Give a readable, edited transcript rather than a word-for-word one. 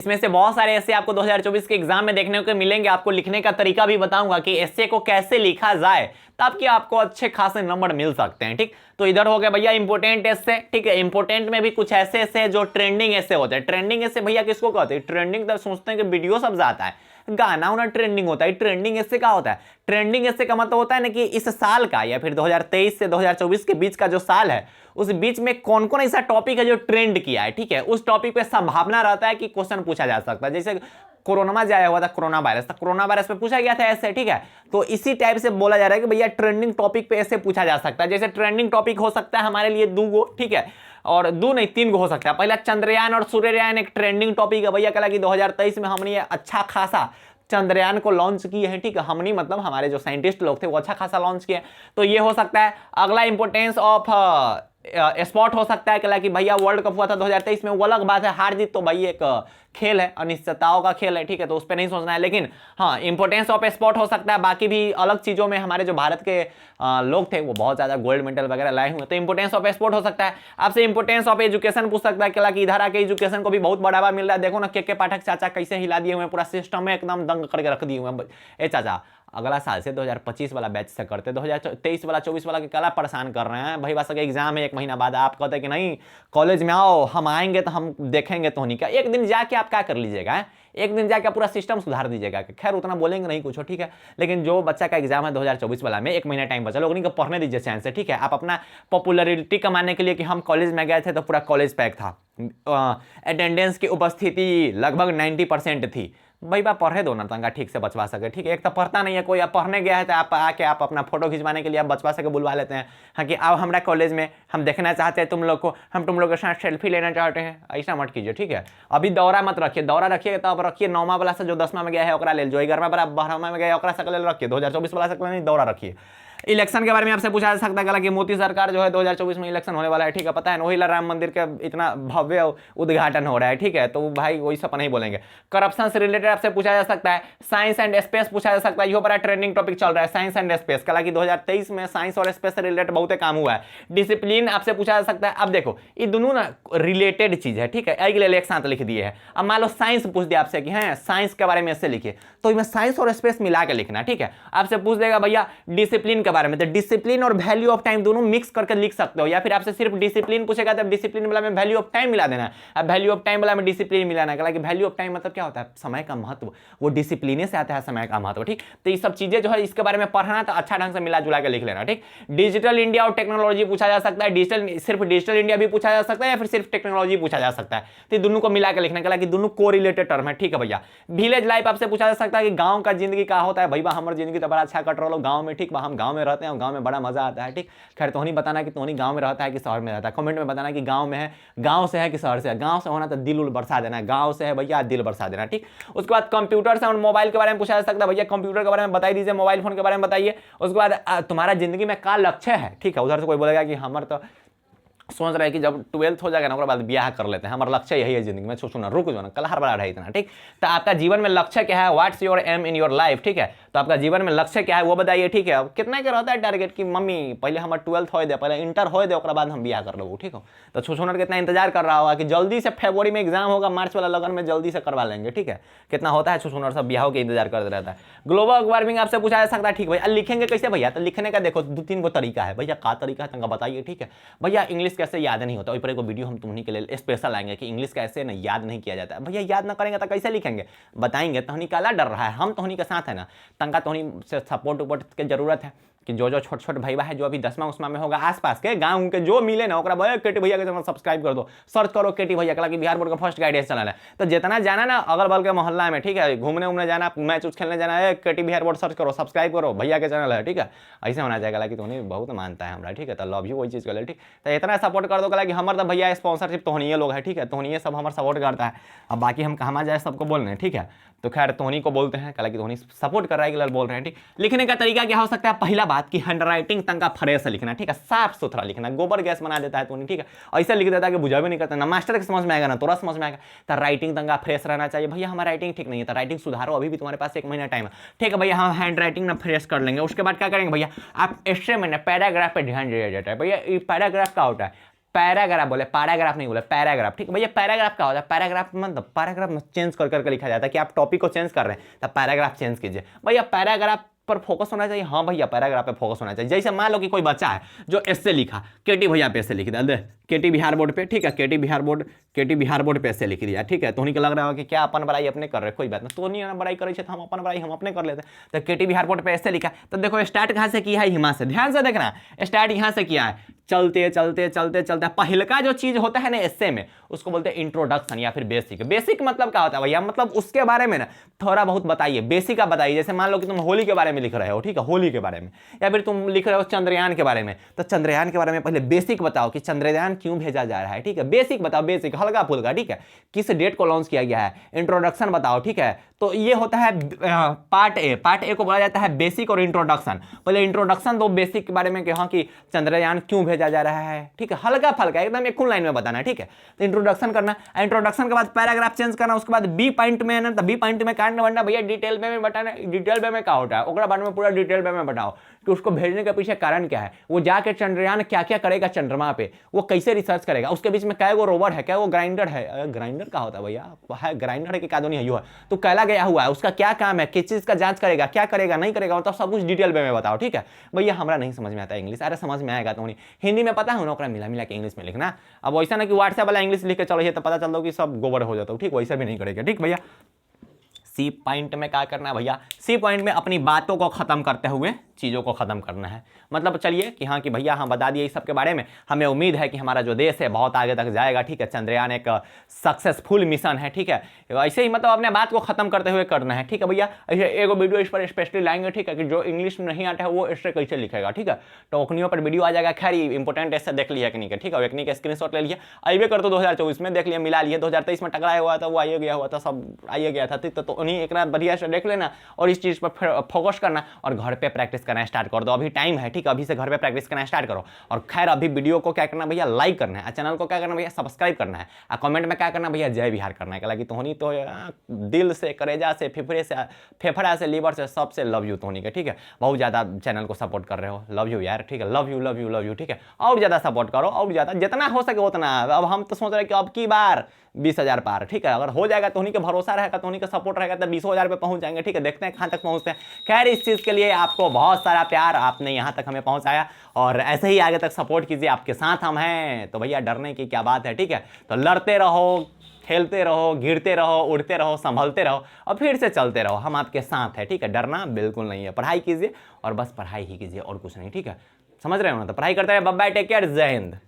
इसमें से बहुत सारे ऐसे आपको 2024 के एग्जाम में देखने को मिलेंगे। आपको लिखने का तरीका भी बताऊंगा कि ऐसे को कैसे लिखा जाए ताकि आपको अच्छे खासे नंबर मिल सकते हैं। ठीक, तो इधर हो गया भैया इंपोर्टेंट ऐसे। ठीक है, इंपोर्टेंट में भी कुछ ऐसे ऐसे जो ट्रेंडिंग ऐसे होते हैं। ट्रेंडिंग ऐसे भैया किसको कहते हैं? ट्रेंडिंग तो सोचते हैं कि वीडियो सब जाता है, गाना उना ट्रेंडिंग होता है। ट्रेंडिंग ऐसे क्या होता है? ट्रेंडिंग ऐसे का मतलब होता है ना कि इस साल का या फिर 2023 से 2024 के बीच का जो साल है उस बीच में कौन कौन ऐसा टॉपिक है जो ट्रेंड किया है। ठीक है, उस टॉपिक पे संभावना रहता है कि क्वेश्चन पूछा जा सकता है। जैसे कोरोना में आया हुआ था कोरोना वायरस पे पूछा गया था ऐसे। ठीक है, तो इसी टाइप से बोला जा रहा है कि भैया ट्रेंडिंग टॉपिक पे ऐसे पूछा जा सकता है। जैसे ट्रेंडिंग टॉपिक हो सकता है हमारे लिए 2 गो, ठीक है, और 2 नहीं 3 गो हो सकता है। पहला चंद्रयान और सूर्ययान एक ट्रेंडिंग टॉपिक है भैया। कला कि 2023 में हमने अच्छा खासा चंद्रयान को लॉन्च किए हैं। ठीक है, हमने मतलब हमारे जो साइंटिस्ट लोग थे वो अच्छा खासा लॉन्च किए, तो ये हो सकता है। अगला इंपोर्टेंस ऑफ स्पॉट हो सकता है कि भैया वर्ल्ड कप हुआ था 2023 में, वो अलग बात है, हार जीत तो भाई एक खेल है, अनिश्चितताओं का खेल है। ठीक है, तो उस पर नहीं सोचना है, लेकिन हाँ इंपोर्टेंस ऑफ स्पॉट हो सकता है। बाकी भी अलग चीजों में हमारे जो भारत के लोग थे वो बहुत ज्यादा गोल्ड मेडल वगैरह लाए हुए, तो इंपोर्टेंस ऑफ स्पॉट हो सकता है। आपसे इंपोर्टेंस ऑफ एजुकेशन पूछ सकता है कि इधर आके एजुकेशन को भी बहुत बढ़ावा मिल रहा है। देखो ना के पाठक चाचा कैसे हिला दिए हुए हैं, पूरा सिस्टम में एकदम दंग करके रख दिए हुए हैं। ए चाचा अगला साल से 2025 वाला बैच से करते, 2023 वाला 24 वाला के कला परेशान कर रहे हैं भाई। बस एग्जाम है 1 महीना बाद, आप कहते हैं कि नहीं कॉलेज में आओ, हम आएंगे तो हम देखेंगे तो नहीं क्या। एक दिन जाके आप क्या कर लीजिएगा? एक दिन जाके पूरा सिस्टम सुधार दीजिएगा। खैर उतना बोलेंगे नहीं कुछ, ठीक है, लेकिन जो बच्चा का एग्जाम है 2024 वाला में 1 महीना टाइम बचा, लोग को पढ़ने दीजिए चैन से। ठीक है, आप अपना पॉपुलरिटी कमाने के लिए कि हम कॉलेज में गए थे तो पूरा कॉलेज पैक था, अटेंडेंस की उपस्थिति लगभग 90% थी, भाई बा पढ़े दो ना तंगा ठीक से बचवा सके। ठीक है, एक तो पढ़ता नहीं है कोई, आप पढ़ने गया है तो आप आके आप अपना फोटो खिंचवाने के लिए आप बचवा सके बुलवा लेते हैं। हाँ कि आओ हमारा कॉलेज में, हम देखना चाहते हैं तुम लोग को, हम तुम लोग के साथ सेल्फी लेना चाहते हैं। ऐसा मत कीजिए। ठीक है, अभी दौरा मत रखिए, दौरा रखिए तो अब रखिए 9वां वाला से जो 10वां में गया है ओकरा ले, जो 11वां वाला 12वां में गया है ओकरा सकल रखिए, 2024 वाला सकल नहीं दौरा रखिए। इलेक्शन के बारे में आपसे पूछा जा सकता है कि मोदी सरकार जो है 2024 में इलेक्शन होने वाला है। ठीक है, पता है ना, वही राम मंदिर का इतना भव्य उद्घाटन हो रहा है। ठीक है, तो भाई वही सब नहीं बोलेंगे। करप्शन से रिलेटेड आपसे पूछा जा सकता है। साइंस एंड स्पेस पूछा जा सकता है, ये बड़ा ट्रेंडिंग टॉपिक चल रहा है साइंस एंड स्पेस। हालांकि 2023 में साइंस और स्पेस से रिलेटेड बहुत काम हुआ है। डिसिप्लिन आपसे पूछा जा सकता है। अब देखो ये दोनों ना रिलेटेड चीज है। ठीक है, एक ले एक साथ लिख दिए है। अब मान लो साइंस पूछ दिया आपसे कि है साइंस के बारे में ऐसे लिखिए, तो इसमें साइंस और स्पेस मिला के लिखना। ठीक है, आपसे पूछ देगा भैया डिसिप्लिन के बारे में, तो डिसिप्लिन और वैल्यू ऑफ टाइम दोनों मिक्स करके लिख सकते हो, या फिर आपसे सिर्फ डिसिप्लिन पूछेगा तो डिसिप्लिन वाला में वैल्यू ऑफ टाइम मिला देना है, अब वैल्यू ऑफ टाइम वाला में डिसिप्लिन मिलाना है। वैल्यू ऑफ टाइम मतलब क्या होता है? समय का महत्व, वो डिसिप्लिन से आता है समय का महत्व। ठीक, तो ये सब चीजें जो है इसके बारे में पढ़ना तो अच्छा ढंग से मिला जुला के लिख लेना। ठीक, डिजिटल इंडिया और टेक्नोलॉजी पूछा जा सकता है। सिर्फ डिजिटल इंडिया भी पूछा जा सकता है या फिर सिर्फ टेक्नोलॉजी पूछा जा सकता है, तो दोनों को मिला के लिखने का, दोनों को रिलेटेड टर्म है। ठीक है भैया, विलेज लाइफ आपसे पूछा जा सकता है कि गांव का जिंदगी क्या होता है। भैया हमारी जिंदगी तो बड़ा अच्छा कट रहा है गांव में। ठीक, हम गांव में रहते हैं, गांव में बड़ा मजा आता है। ठीक, खैर तोहनी बताना कि तोहनी गांव में रहता है कि शहर में रहता है, कमेंट में बताना कि गांव में है, गांव से है कि शहर से है। गांव से होना तो दिल उल बरसा देना, गांव से है भैया दिल बरसा देना। ठीक, उसके बाद कंप्यूटर से और मोबाइल के बारे में पूछा जा सकता है। भैया कंप्यूटर के बारे में बताई दीजिए, मोबाइल फोन के बारे में बताइए। उसके बाद तुम्हारा जिंदगी में क्या लक्ष्य है। ठीक है, उधर से कोई बोलेगा कि हमारे तो सोच रहे हैं कि जब 12th हो जाएगा ना उसके बाद ब्याह कर लेते हैं, हमारा लक्ष्य यही है जिंदगी में। सोचो ना, रुक जाओ ना, कल हर बड़ा है इतना। ठीक, तो आपका जीवन में लक्ष्य क्या है? What's your aim in your life. ठीक है, तो आपका जीवन में लक्ष्य क्या है वो बताइए। ठीक है, अब कितना क्या रहता है टारगेट कि मम्मी पहले हमारा 12th हो दे, पहले इंटर हो दे, उसके बाद हम ब्याह कर लो। ठीक हो, तो छोछोनर कितना इंतजार कर रहा होगा कि जल्दी से फरवरी में एग्जाम होगा, मार्च वाला लगन में जल्दी से करवा लेंगे। ठीक है, कितना होता है छोछोनर सब ब्याह के इंतजार करते रहता है। ग्लोबल वार्मिंग आपसे पूछा जा सकता है। ठीक भैया, लिखेंगे कैसे भैया? तो लिखने का देखो 2-3 गो तरीका है भैया। का तरीका है तंगा बताइए। ठीक है भैया, इंग्लिश कैसे याद नहीं होता, पर एक वीडियो हम तुम्हें के लिए स्पेशल आएंगे कि इंग्लिश कैसे ना याद नहीं किया जाता है। भैया याद ना करेंगे तो कैसे लिखेंगे? बताएंगे। तोहनी काला डर रहा है, हम तोहनी के साथ है ना, तंका तोहनी से सपोर्ट उपोर्ट की जरूरत है कि जो छोटे छोटे भैया है जो अभी 10वां उसमा में होगा, आसपास के गांव के जो मिले ना ओकरा भैया केटी भैया के चैनल सब्सक्राइब कर दो, सर्च करो केटी भैया का, बिहार बोर्ड का फर्स्ट गाइडेंस चैनल है। तो जितना जाना ना अगल बगल के मोहल्ला में, ठीक है, घूमने उमने जाना, मैच उच खेलने जाना है, केटी बिहार बोर्ड सर्च करो, सब्सक्राइब करो, भैया के चैनल है। ठीक है, ऐसे होना चाहिए कि तोहनी बहुत मानता है हमारा। ठीक है, तो लव यू वही चीज़ कर ले। ठीक, तो इतना सपोर्ट कर दो कि हमारे तो भैया स्पॉन्सरशिप तोहनी लोग है। ठीक है, तोहनी सब हमारा सपोर्ट करता है। अब बाकी हम कहाँ जाए सबको बोल रहे हैं। ठीक है, तो खैर तोहनी को बोलते हैं कि तोहनी सपोर्ट कर रहा है कि बोल रहे हैं। ठीक, लिखने का तरीका क्या हो सकता है? पहला बात कि हैंडराइटिंग तंका फ्रेश से लिखना। ठीक है, साफ सुथरा लिखना, गोबर गैस बना देता है तोहनी। ठीक है, ऐसा लिख देता है कि बुझा भी नहीं करता, ना मास्टर के समझ में आएगा ना तोरा समझ में आएगा। तो राइटिंग तंका फ्रेश रहना चाहिए। भैया हमारा राइटिंग ठीक नहीं है तो राइटिंग सुधारो, अभी भी तुम्हारे पास 1 महीना टाइम है। ठीक है भैया, हम हैंड राइटिंग ना फ्रेश कर लेंगे। उसके बाद क्या करेंगे भैया? आप एस्से में ना पैराग्राफ पे ध्यान दिया जाता है। भैया पैराग्राफ क्या होता है? पैराग्राफ बोले, पैराग्राफ नहीं बोले, पैराग्राफ। ठीक है भैया, पैराग्राफ क्या होता है? पैराग्राफ मतलब पैराग्राफ चेंज कर करके लिखा जाता है कि आप टॉपिक को चेंज कर रहे हैं तो पैराग्राफ चेंज कीजिए। भैया पैराग्राफ पर फोकस होना चाहिए। हाँ भैया, पैराग्राफ पे फोकस होना चाहिए। जैसे मान लो कि कोई बच्चा है जो एस्से लिखा, केटी भैया पे एस्से लिख दिया, केटी बिहार बोर्ड पे, ठीक है, केटी बिहार बोर्ड पे एस्से लिख दिया, ठीक है। तो उन्हीं को लग रहा हो कि क्या अपन बड़ाई अपने कर रहे, कोई बात नहीं, तो नहीं बड़ाई करे तो हम अपन बड़ाई हम अपने कर लेते। तो केटी बिहार बोर्ड पे एस्से लिखा, तो देखो स्टार्ट कहाँ से किया है? हिमा से। ध्यान से देखना, स्टार्ट यहाँ से किया है, चलते चलते चलते चलते पहले का जो चीज होता है ना एस्से में, उसको बोलते हैं इंट्रोडक्शन या फिर बेसिक। बेसिक मतलब क्या होता है भैया? मतलब उसके बारे में ना थोड़ा बहुत बताइए, बेसिक आप बताइए। जैसे मान लो कि तुम होली के बारे में लिख रहे हो, ठीक है, होली के बारे में, या फिर तुम लिख रहे हो चंद्रयान के बारे में, तो चंद्रयान के बारे में पहले बेसिक बताओ कि चंद्रयान क्यों भेजा जा रहा है, ठीक है, बेसिक बताओ, बेसिक हल्का फुल्का, ठीक है, किस डेट को लॉन्च किया गया है, इंट्रोडक्शन बताओ, ठीक है। तो ये होता है पार्ट ए। पार्ट ए को बोला जाता है बेसिक और इंट्रोडक्शन। पहले इंट्रोडक्शन दो बेसिक के बारे में कि हाँ कि चंद्रयान क्यों भेजा जा रहा है, ठीक है, हल्का फल्का एकदम एक लाइन में बताना, ठीक है। तो इंट्रोडक्शन करना, इंट्रोडक्शन के बाद पैराग्राफ चेंज करना, उसके बाद बी पॉइंट में ना, तो बी पॉइंट में काटना बनना भैया डिटेल में बताना, डिटेल में क्या होता है ओकरा बारे में पूरा डिटेल में बताओ कि उसको भेजने के पीछे कारण क्या है, वो जाके चंद्रयान क्या क्या करेगा चंद्रमा पे, वो कैसे रिसर्च करेगा, उसके बीच में क्या वो रोवर है, क्या वो ग्राइंडर है, ग्राइंडर का होता है भैया, है ग्राइंडर है कि क्या नहीं है, तो कैला गया हुआ है, उसका क्या काम है, किस चीज का जांच करेगा, क्या करेगा नहीं करेगा, मतलब सब कुछ डिटेल में बताओ, ठीक है भैया। हमारा नहीं समझ में आता इंग्लिश, अरे समझ में आएगा तो नहीं, हिंदी में पता है ना, मिला मिला के इंग्लिश में लिखना। अब वैसा ना कि व्हाट्सएप वाला इंग्लिश लिख के चलो तो पता चल दो कि सब गोबर हो जाता है, ठीक, वैसा भी नहीं करेगा, ठीक भैया। सी पॉइंट में क्या करना है भैया? सी पॉइंट में अपनी बातों को खत्म करते हुए चीज़ों को खत्म करना है। मतलब चलिए कि हाँ कि भैया हम बता दिए इस सब के बारे में, हमें उम्मीद है कि हमारा जो देश है बहुत आगे तक जाएगा, ठीक है, चंद्रयान एक सक्सेसफुल मिशन है, ठीक है। ऐसे ही मतलब अपने बात को खत्म करते हुए करना है, ठीक है भैया। ऐसे एक वीडियो इस पर स्पेशली लाएंगे, ठीक है, कि जो इंग्लिश में नहीं आता है वो इससे कैसे लिखेगा, ठीक है। तो ओखनियों पर वीडियो आ जाएगा। खैर इंपॉर्टेंट ऐसे देख लिया कि नहीं, ठीक है, एक स्क्रीनशॉट ले लिया, आइए कर दो 2024 में देख लिया, मिला लिया, 2023 में टकराया हुआ था वो आइए गया हुआ था, सब आइए गया था, तो उन्हीं एक बढ़िया से देख लेना और इस चीज़ पर फोकस करना और घर पे प्रैक्टिस करना स्टार्ट कर दो। अभी टाइम है, ठीक है, अभी से घर पे प्रैक्टिस करना स्टार्ट करो। और खैर अभी वीडियो को क्या करना भैया? लाइक करना है, चैनल को क्या करना भैया? सब्सक्राइब करना है, और कमेंट में क्या करना भैया? जय बिहार करना है। लगी तोहनी तो दिल से, करेजा से, फेफड़ा से, लीवर से, सबसे लव यू तोहनी के, ठीक है। बहुत ज़्यादा चैनल को सपोर्ट कर रहे हो, लव यू यार, ठीक है, love you love you love you, ठीक है। और ज़्यादा सपोर्ट करो, और ज़्यादा जितना हो सके उतना। अब हम तो सोच रहे हैं कि अब की बार 20,000 पार, ठीक है, अगर हो जाएगा तो उन्हीं का भरोसा रहेगा, तो उन्हीं का सपोर्ट रहेगा, तो 20,000 पे पहुंच जाएंगे, ठीक है। देखते हैं कहां तक पहुंचते हैं। खैर इस चीज के लिए आपको बहुत सारा प्यार, आपने यहां तक हमें पहुंचाया और ऐसे ही आगे तक सपोर्ट कीजिए, आपके साथ हम हैं, तो भैया डरने की क्या बात है, ठीक है। तो लड़ते रहो, खेलते रहो, गिरते रहो, उड़ते रहो, संभलते रहो और फिर से चलते रहो, हम आपके साथ हैं, ठीक है। डरना बिल्कुल नहीं है, पढ़ाई कीजिए और बस पढ़ाई ही कीजिए और कुछ नहीं, ठीक है, समझ रहे हो ना। तो पढ़ाई करते रहे, बाय बाय, टेक केयर, जय हिंद।